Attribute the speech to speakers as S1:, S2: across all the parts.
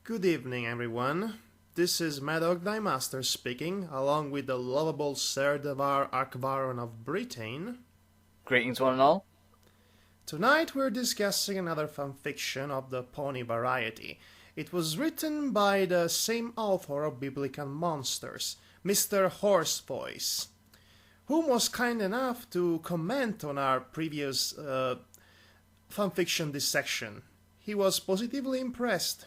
S1: Good evening, everyone. This is Madhog Master speaking, along with the lovable Ser Devar Archbaron of Britain.
S2: Greetings, one and all.
S1: Tonight we're discussing another fanfiction of the pony variety. It was written by the same author of Biblical Monsters, Mr. Horsevoice, whom was kind enough to comment on our previous fanfiction dissection. He was positively impressed.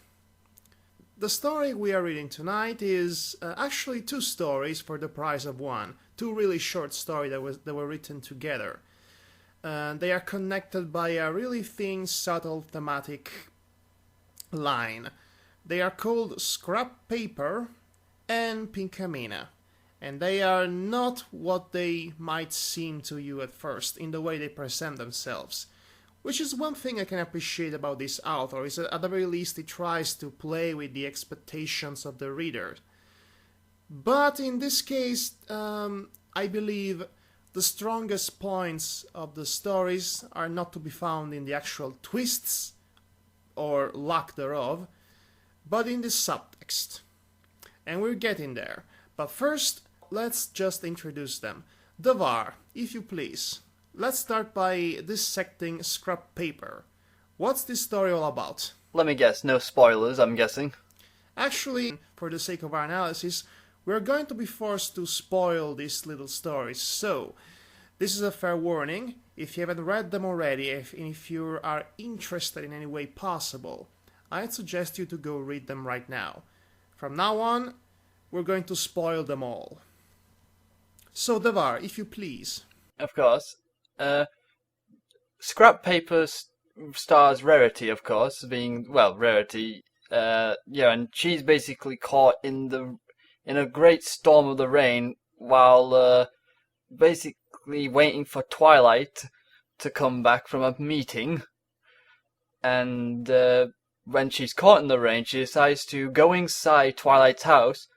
S1: The story we are reading tonight is actually two stories for the price of one. Two really short stories that were written together. They are connected by a really thin, subtle thematic line. They are called Scrap Paper and Pinkamena. And they are not what they might seem to you at first in the way they present themselves. Which is one thing I can appreciate about this author, is that at the very least he tries to play with the expectations of the reader. But in this case, I believe the strongest points of the stories are not to be found in the actual twists, or lack thereof, but in the subtext. And we're getting there. But first, let's just introduce them. Devar, if you please. Let's start by dissecting Scrap Paper. What's this story all about?
S2: Let me guess, no spoilers, I'm guessing.
S1: Actually, for the sake of our analysis, we're going to be forced to spoil these little stories, so this is a fair warning. If you haven't read them already, if you are interested in any way possible, I'd suggest you to go read them right now. From now on, we're going to spoil them all. So, Devar, if you please.
S2: Of course. Scrap Paper stars Rarity, of course, being, well, Rarity, and she's basically caught in a great storm of the rain while, basically waiting for Twilight to come back from a meeting. And, when she's caught in the rain, she decides to go inside Twilight's house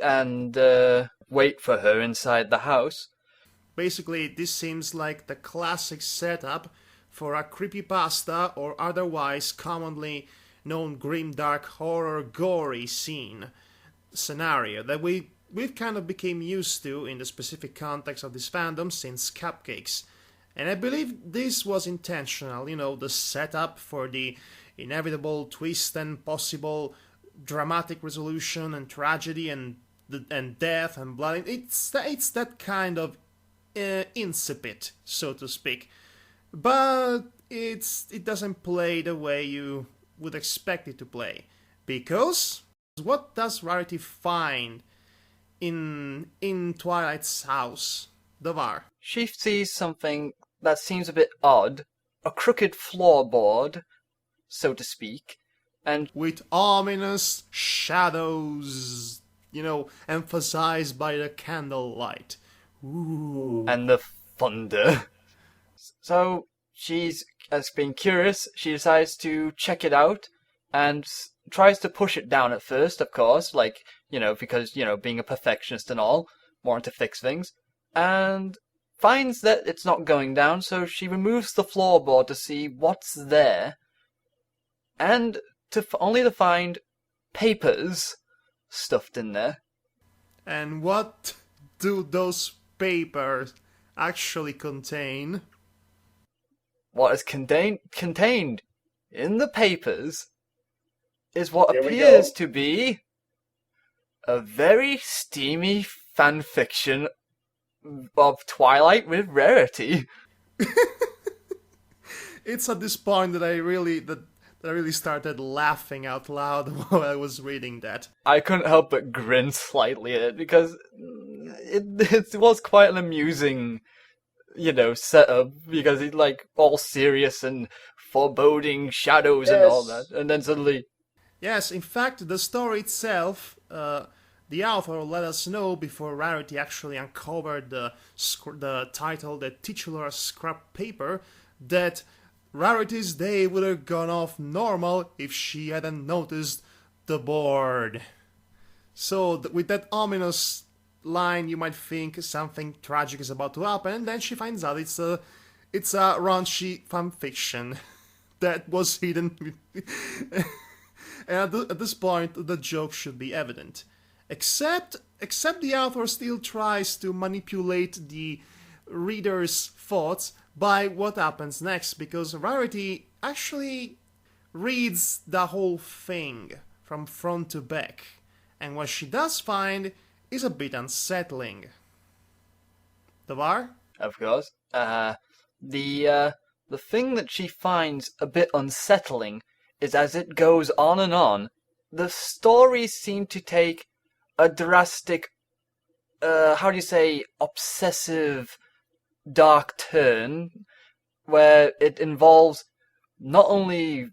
S2: and, wait for her inside the house.
S1: Basically, this seems like the classic setup for a creepypasta or otherwise commonly known grimdark horror gory scenario that we've kind of became used to in the specific context of this fandom since Cupcakes. And I believe this was intentional, the setup for the inevitable twist and possible dramatic resolution and tragedy and death and blood. It's that kind of insipid, so to speak, but it doesn't play the way you would expect it to play, because what does Rarity find in Twilight's house, Devar?
S2: She sees something that seems a bit odd, a crooked floorboard, so to speak, and
S1: with ominous shadows, emphasized by the candlelight. Ooh.
S2: And the thunder. So she's, as being curious, she decides to check it out and tries to push it down at first, of course, because, being a perfectionist and all, wanting to fix things, and finds that it's not going down, so she removes the floorboard to see what's there, and only to find papers stuffed in there.
S1: And what do those papers actually contain?
S2: What is contained in the papers is what appears to be a very steamy fanfiction of Twilight with Rarity.
S1: It's at this point that I really started laughing out loud while I was reading that.
S2: I couldn't help but grin slightly at it because it was quite an amusing, setup, because it's all serious and foreboding shadows and all that, and then suddenly...
S1: Yes, in fact, the story itself, the author let us know before Rarity actually uncovered the title, the titular Scrap Paper, that Rarity's day would have gone off normal if she hadn't noticed the board. So with that ominous line, you might think something tragic is about to happen, and then she finds out it's a raunchy fanfiction that was hidden. And at this point, the joke should be evident. Except the author still tries to manipulate the reader's thoughts by what happens next, because Rarity actually reads the whole thing from front to back, and what she does find is a bit unsettling. Devar?
S2: Of course. The thing that she finds a bit unsettling is as it goes on, the stories seem to take a drastic, obsessive, dark turn, where it involves not only,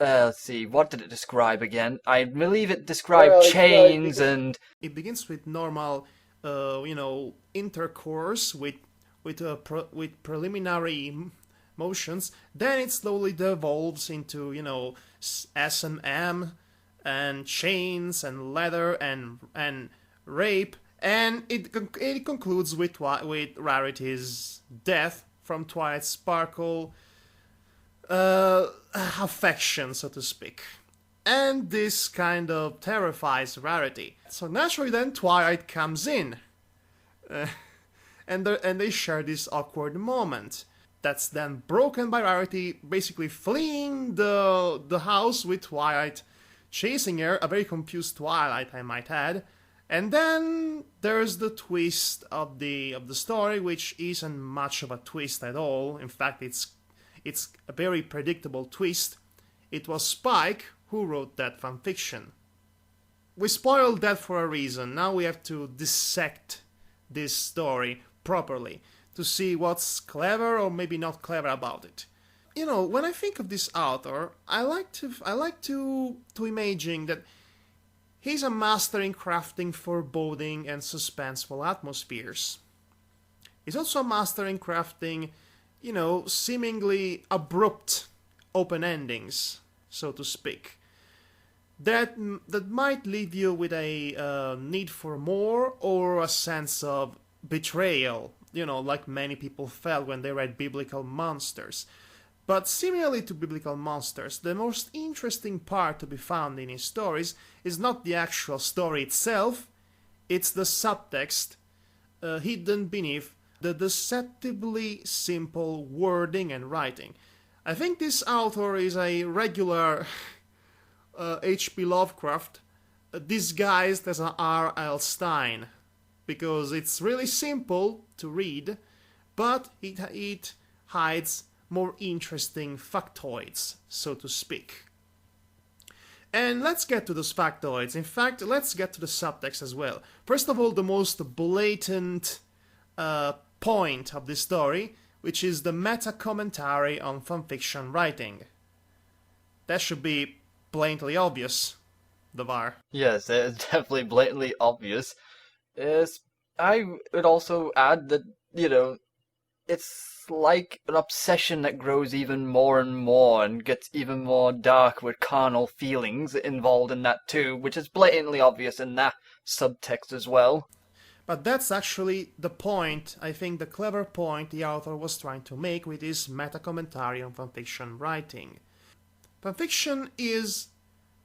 S2: let's see, what did it describe again? I believe it described chains and...
S1: It begins with normal, intercourse with preliminary motions. Then it slowly devolves into, S&M and chains and leather and rape, and it concludes with Rarity's death from Twilight Sparkle affection, so to speak. And this kind of terrifies Rarity. So naturally then Twilight comes in. And they share this awkward moment. That's then broken by Rarity basically fleeing the house with Twilight chasing her, a very confused Twilight, I might add. And then there's the twist of the story, which isn't much of a twist at all. In fact, it's a very predictable twist. It was Spike who wrote that fanfiction. We spoiled that for a reason. Now we have to dissect this story properly to see what's clever or maybe not clever about it. When I think of this author, I like to imagine that he's a master in crafting foreboding and suspenseful atmospheres. He's also a master in crafting, seemingly abrupt open endings, so to speak. That might leave you with a need for more or a sense of betrayal, like many people felt when they read biblical monsters. But similarly to biblical monsters, the most interesting part to be found in his stories is not the actual story itself, it's the subtext hidden beneath the deceptively simple wording and writing. I think this author is a regular H.P. Lovecraft disguised as an R.L. Stine, because it's really simple to read, but it hides more interesting factoids, so to speak. And let's get to those factoids. In fact, let's get to the subtext as well. First of all, the most blatant point of this story, which is the meta-commentary on fanfiction writing. That should be blatantly obvious, Devar.
S2: Yes, it's definitely blatantly obvious. I would also add that, it's like an obsession that grows even more and more and gets even more dark with carnal feelings involved in that too, which is blatantly obvious in that subtext as well.
S1: But that's actually the point, I think the clever point the author was trying to make with his meta-commentary on fanfiction writing. Fanfiction is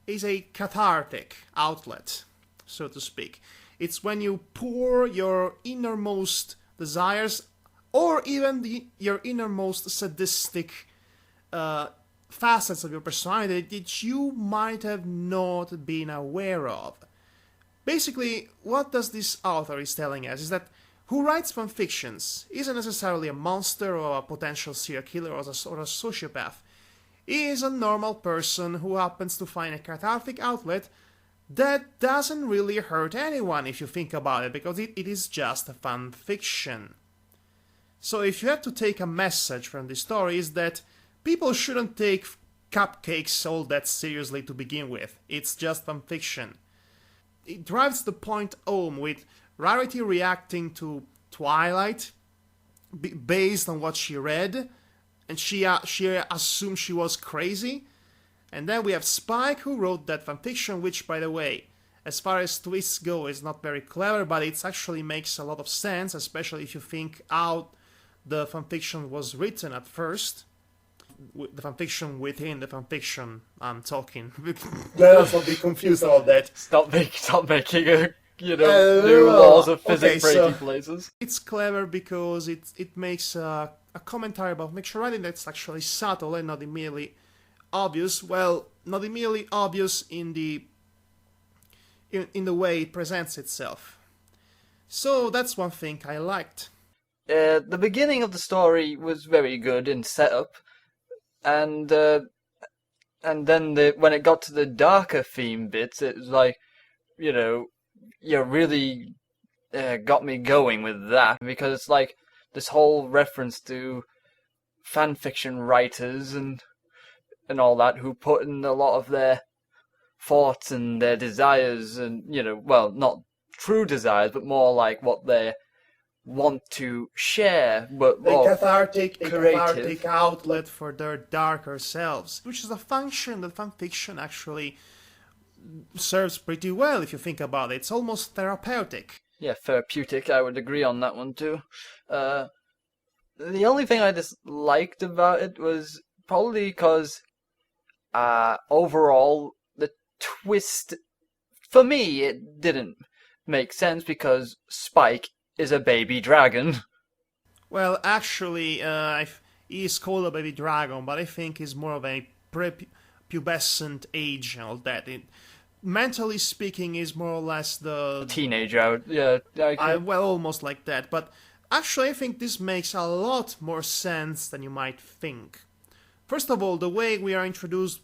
S1: a cathartic outlet, so to speak. It's when you pour your innermost desires or even your innermost sadistic facets of your personality that you might have not been aware of. Basically, what does this author is telling us is that who writes fanfictions isn't necessarily a monster or a potential serial killer or a sociopath. He is a normal person who happens to find a cathartic outlet that doesn't really hurt anyone if you think about it, because it is just a fanfiction. So if you have to take a message from this story, is that people shouldn't take cupcakes all that seriously to begin with. It's just fanfiction. It drives the point home with Rarity reacting to Twilight based on what she read, and she assumed she was crazy, And then we have Spike, who wrote that fanfiction, which, by the way, as far as twists go, is not very clever, but it actually makes a lot of sense, especially if you think how the fanfiction was written at first. The fanfiction within the fanfiction, I'm talking. Let's not be confused about that.
S2: Stop making a, new laws of physics breaking places.
S1: It's clever because it makes a commentary about fiction writing that's actually subtle and not immediately obvious. Well, not immediately obvious in the way it presents itself. So that's one thing I liked.
S2: The beginning of the story was very good in setup, and then when it got to the darker theme bits, it was like, you really got me going with that, because it's like this whole reference to fanfiction writers and all that, who put in a lot of their thoughts and their desires, and well, not true desires, but more like what they want to share, but
S1: a cathartic outlet for their darker selves, which is a function that fanfiction actually serves pretty well if you think about it. It's almost therapeutic.
S2: Yeah, therapeutic, I would agree on that one too. The only thing I disliked about it was probably because overall the twist, for me, it didn't make sense, because Spike is a baby dragon.
S1: Well, actually, he's called a baby dragon, but I think he's more of a prepubescent age and all that. Mentally speaking, is more or less the
S2: teenager.
S1: Well, almost like that. But actually, I think this makes a lot more sense than you might think. First of all, the way we are introduced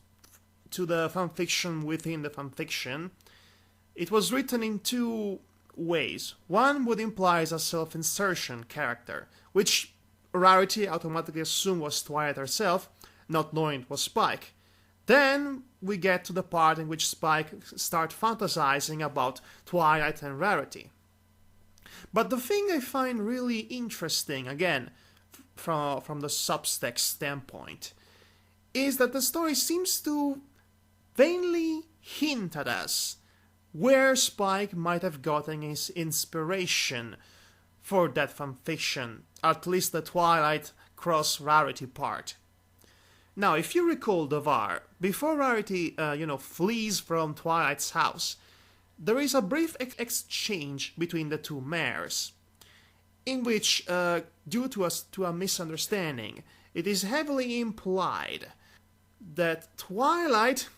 S1: to the fanfiction within the fanfiction, it was written in two ways. One would imply a self-insertion character, which Rarity automatically assumed was Twilight herself, not knowing it was Spike. Then we get to the part in which Spike starts fantasizing about Twilight and Rarity. But the thing I find really interesting, again, from the subtext standpoint, is that the story seems to vainly hint at us where Spike might have gotten his inspiration for that fanfiction, at least the Twilight cross Rarity part. Now, if you recall Devar, before Rarity, flees from Twilight's house, there is a brief exchange between the two mares, in which, due to a misunderstanding, it is heavily implied that Twilight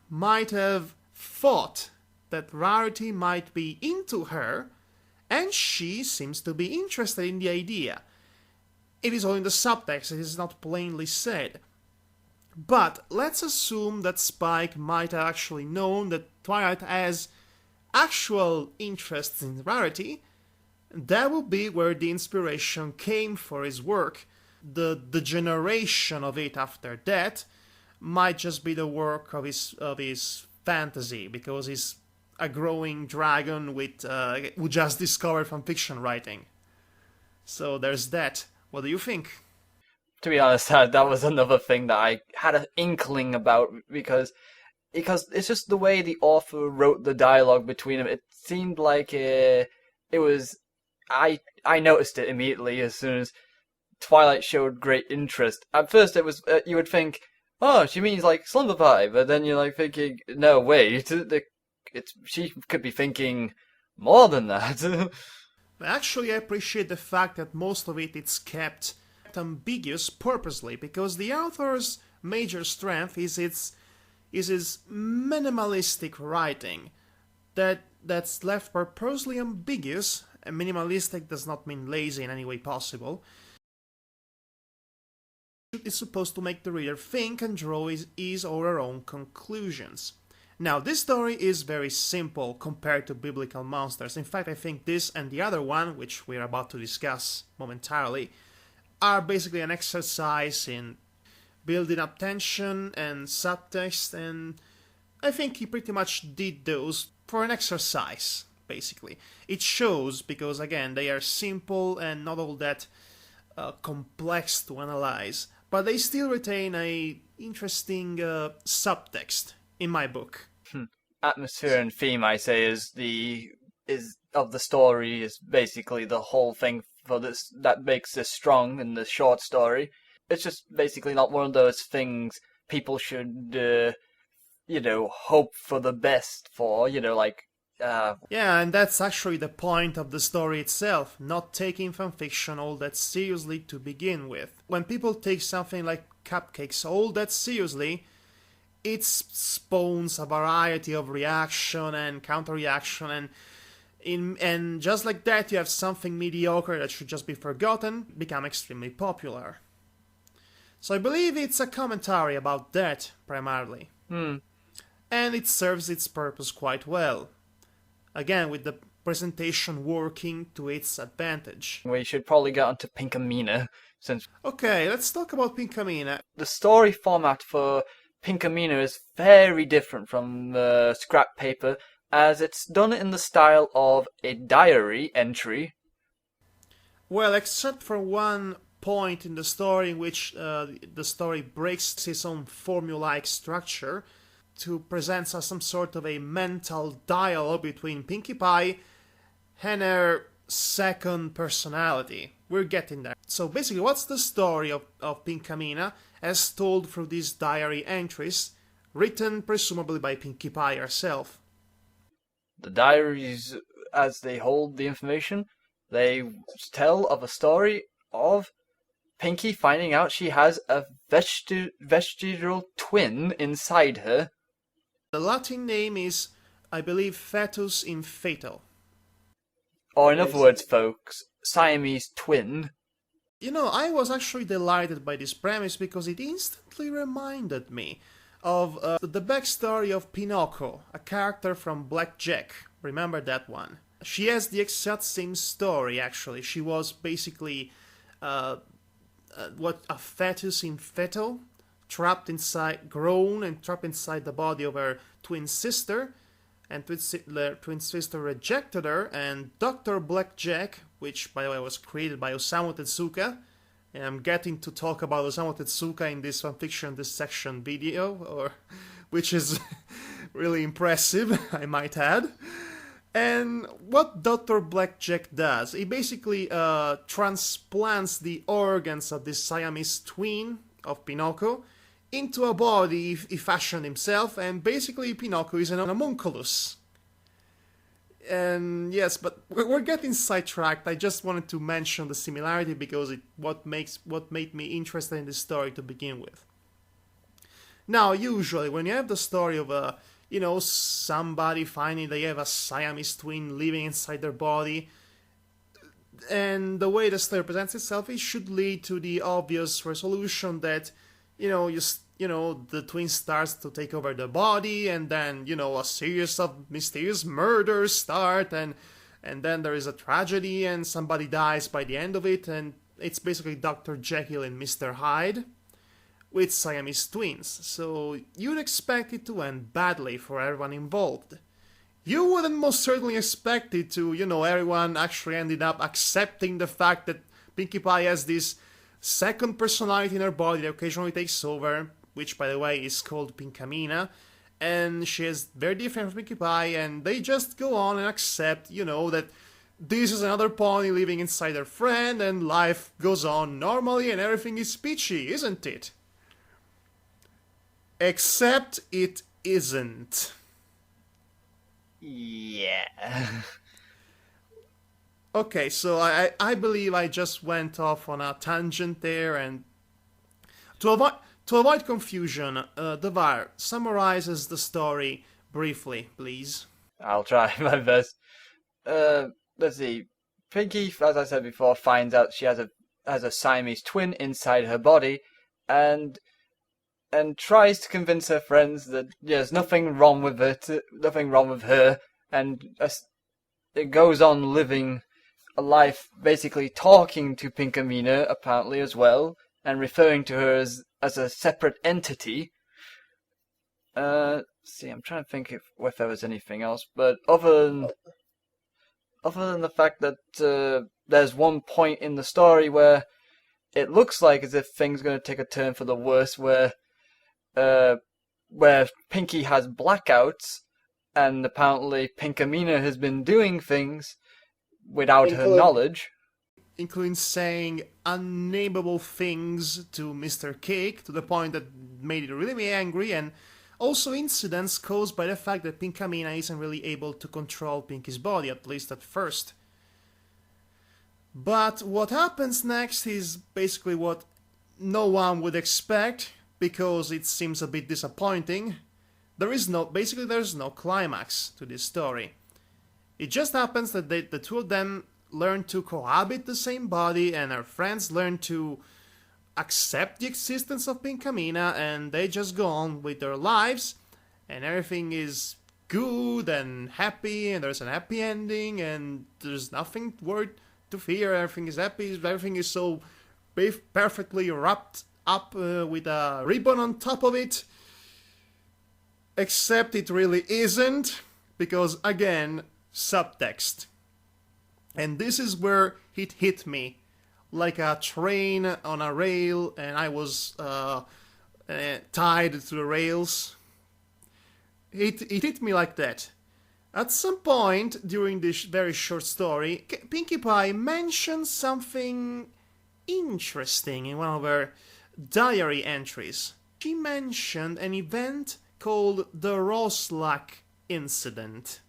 S1: might have thought that Rarity might be into her, and she seems to be interested in the idea. It is all in the subtext, it is not plainly said. But let's assume that Spike might have actually known that Twilight has actual interests in Rarity. That would be where the inspiration came for his work. The generation of it after that might just be the work of his fantasy, because he's a growing dragon who just discovered fanfiction writing. So there's that. What do you think?
S2: To be honest, that was another thing that I had an inkling about, because it's just the way the author wrote the dialogue between them. It seemed like it was... I noticed it immediately as soon as Twilight showed great interest. At first it was, you would think, oh, she means like Slumber Pie, but then you're like thinking, no, wait, she could be thinking more than that.
S1: Actually, I appreciate the fact that most of it's kept ambiguous purposely, because the author's major strength is his minimalistic writing. That's left purposely ambiguous, and minimalistic does not mean lazy in any way possible. It's supposed to make the reader think and draw his or her own conclusions. Now, this story is very simple compared to biblical monsters. In fact, I think this and the other one, which we're about to discuss momentarily, are basically an exercise in building up tension and subtext, and I think he pretty much did those for an exercise, basically. It shows because, again, they are simple and not all that complex to analyze, but they still retain a interesting subtext in my book.
S2: Atmosphere and theme, I say, is of the story, is basically the whole thing for this that makes this strong in the short story. It's just basically not one of those things people should, hope for the best for,
S1: Yeah, and that's actually the point of the story itself, not taking fanfiction all that seriously to begin with. When people take something like Cupcakes all that seriously, it spawns a variety of reaction and counter-reaction, and just like that you have something mediocre that should just be forgotten become extremely popular. So I believe it's a commentary about that, primarily. And it serves its purpose quite well. Again, with the presentation working to its advantage.
S2: We should probably get onto Pinkamena, since...
S1: Okay, let's talk about Pinkamena.
S2: The story format for Pinkamena is very different from scrap paper, as it's done in the style of a diary entry.
S1: Well, except for one point in the story in which the story breaks its own formulaic structure to present us some sort of a mental dialogue between Pinkie Pie and her second personality. We're getting there. So basically, what's the story of Pinkamena as told through these diary entries, written presumably by Pinkie Pie herself?
S2: The diaries, as they hold the information, they tell of a story of Pinkie finding out she has a vestigial twin inside her.
S1: The Latin name is, I believe, fetus in feto.
S2: Or in other words, folks, Siamese twin.
S1: You know, I was actually delighted by this premise because it instantly reminded me of the backstory of Pinocchio, a character from Black Jack. Remember that one? She has the exact same story, actually. She was basically a fetus in feto, grown and trapped inside the body of her twin sister, and twin sister rejected her, and Dr. Blackjack, which by the way was created by Osamu Tezuka, and I'm getting to talk about Osamu Tezuka in this fanfiction dissection video, which is really impressive, I might add. And what Dr. Blackjack does, he basically transplants the organs of this Siamese twin of Pinocchio into a body he fashioned himself, and basically Pinocchio is an homunculus. And yes, but we're getting sidetracked. I just wanted to mention the similarity because what made me interested in this story to begin with. Now, usually when you have the story of somebody finding they have a Siamese twin living inside their body, and the way the story presents itself, it should lead to the obvious resolution that the twin starts to take over the body, and then a series of mysterious murders start, and then there is a tragedy and somebody dies by the end of it, and it's basically Dr. Jekyll and Mr. Hyde with Siamese twins. So you'd expect it to end badly for everyone involved. You wouldn't most certainly expect it to, everyone actually ended up accepting the fact that Pinkie Pie has this second personality in her body that occasionally takes over, which by the way is called Pinkamena, and she is very different from Pinkie Pie, and they just go on and accept, that this is another pony living inside her friend, and life goes on normally and everything is peachy, isn't it? Except it isn't.
S2: Yeah.
S1: Okay, so I believe I just went off on a tangent there, and to avoid confusion, Devar summarizes the story briefly, please.
S2: I'll try my best. Let's see. Pinkie, as I said before, finds out she has a Siamese twin inside her body, and tries to convince her friends that there's nothing wrong with her, and it goes on living a life basically talking to Pinkamina apparently as well, and referring to her as a separate entity. See, I'm trying to think if there was anything else, but other than the fact that there's one point in the story where it looks like as if things are going to take a turn for the worse, where where Pinkie has blackouts, and apparently Pinkamina has been doing things without her knowledge.
S1: Including saying unnameable things to Mr. Cake to the point that made it really angry, and also incidents caused by the fact that Pinkamena isn't really able to control Pinkie's body, at least at first. But what happens next is basically what no one would expect, because it seems a bit disappointing. There's no climax to this story. It just happens that the two of them learn to cohabit the same body, and our friends learn to accept the existence of Pinkamena, and they just go on with their lives, and everything is good and happy, and there's an happy ending, and there's nothing worth to fear. Everything is happy, everything is so perfectly wrapped up with a ribbon on top of it, except it really isn't, because again, subtext. And this is where it hit me, like a train on a rail, and I was tied to the rails. It hit me like that. At some point during this very short story, Pinkie Pie mentioned something interesting in one of her diary entries. She mentioned an event called the Roslack incident.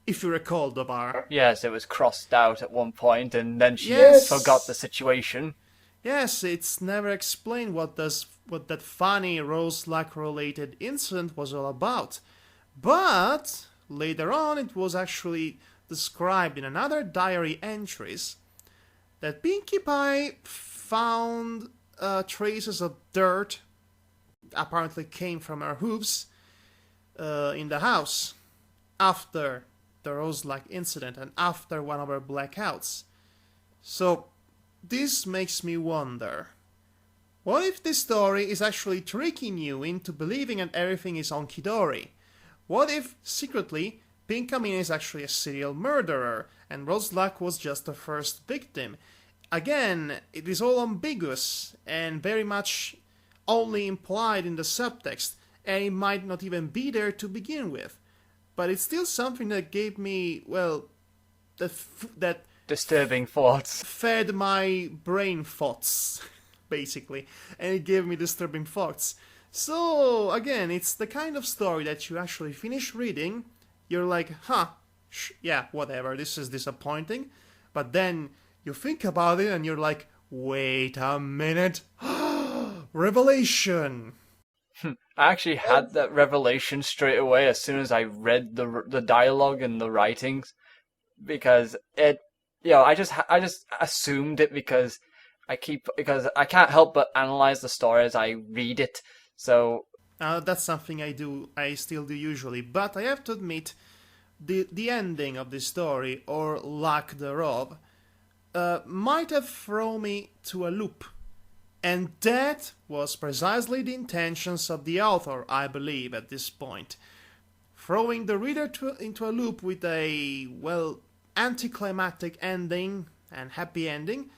S1: If you recall, Devar.
S2: Yes, it was crossed out at one point, and then she forgot the situation.
S1: Yes, it's never explained what that funny Roslack-related incident was all about. But later on, it was actually described in another diary entries that Pinkie Pie found traces of dirt, apparently came from her hooves, in the house after the Roslack incident and after one of her blackouts. So this makes me wonder, what if this story is actually tricking you into believing that everything is hunky-dory? What if secretly Pinkamena is actually a serial murderer and Roslack was just the first victim? Again, it is all ambiguous and very much only implied in the subtext, and it might not even be there to begin with. But it's still something that gave me, well, that
S2: disturbing thoughts.
S1: Fed my brain thoughts, basically, and it gave me disturbing thoughts. So, again, it's the kind of story that you actually finish reading, you're like, yeah, whatever, this is disappointing, but then you think about it and you're like, wait a minute, revelation!
S2: I actually had that revelation straight away as soon as I read the dialogue and the writings, because I just assumed it because I can't help but analyze the story as I read it. So
S1: that's something I still do usually, but I have to admit, the ending of this story, or lack thereof, might have thrown me to a loop. And that was precisely the intentions of the author, I believe, at this point. Throwing the reader into a loop with a, well, anticlimactic ending and happy ending,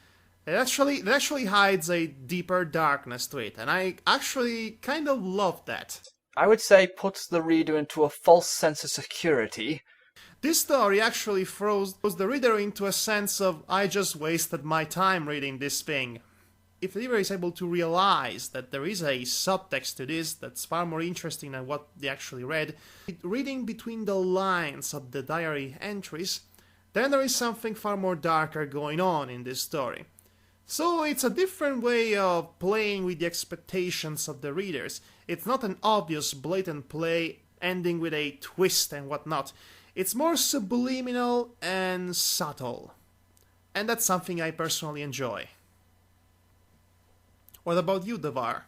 S1: it actually hides a deeper darkness to it, and I actually kind of love that.
S2: I would say puts the reader into a false sense of security.
S1: This story actually throws the reader into a sense of, I just wasted my time reading this thing. If the reader is able to realize that there is a subtext to this that's far more interesting than what they actually read, reading between the lines of the diary entries, then there is something far more darker going on in this story. So it's a different way of playing with the expectations of the readers. It's not an obvious, blatant play ending with a twist and whatnot. It's more subliminal and subtle. And that's something I personally enjoy. What about you, Devar?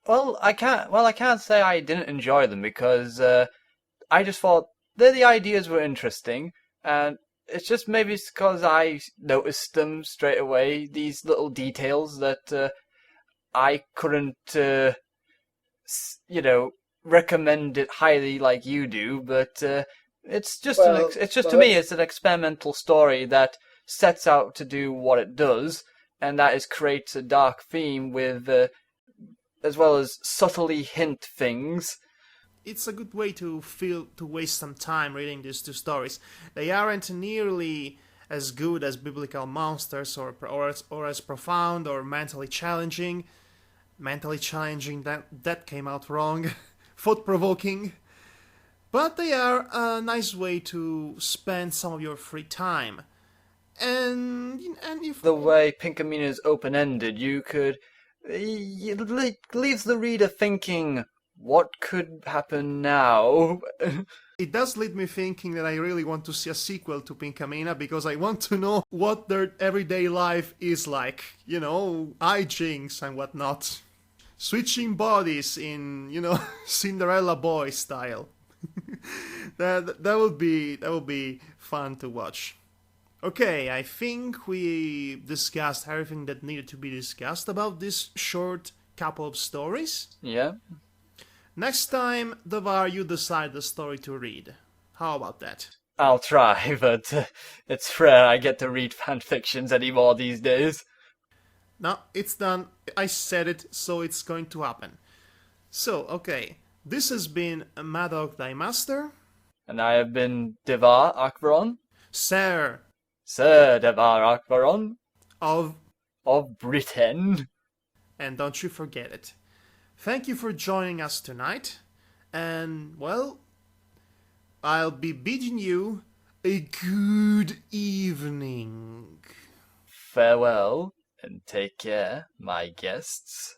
S2: Well, I can't say I didn't enjoy them, because I just thought that the ideas were interesting, and it's just maybe because I noticed them straight away, these little details that I couldn't, recommend it highly like you do, but it's just to me it's an experimental story that sets out to do what it does, and that is create a dark theme with as well as subtly hint things.
S1: It's a good way to waste some time reading these two stories. They aren't nearly as good as biblical monsters or as profound or mentally challenging. Mentally challenging, that came out wrong. Thought provoking. But they are a nice way to spend some of your free time. And if
S2: The way Pinkamena is open-ended, you could it leaves the reader thinking, what could happen now?
S1: it does lead me thinking that I really want to see a sequel to Pinkamena because I want to know what their everyday life is like. You know, hijinks and whatnot. Switching bodies in, Cinderella boy style. that would be fun to watch. Okay, I think we discussed everything that needed to be discussed about this short couple of stories.
S2: Yeah.
S1: Next time, Devar, you decide the story to read. How about that?
S2: I'll try, but it's rare I get to read fanfictions anymore these days.
S1: No, it's done. I said it, so it's going to happen. So, okay. This has been Madhog thy Master.
S2: And I have been Devar Akbaron.
S1: Sir
S2: Devar Akbaron.
S1: of...
S2: Of Britain.
S1: And don't you forget it. Thank you for joining us tonight. And, well, I'll be bidding you a good evening.
S2: Farewell, and take care, my guests.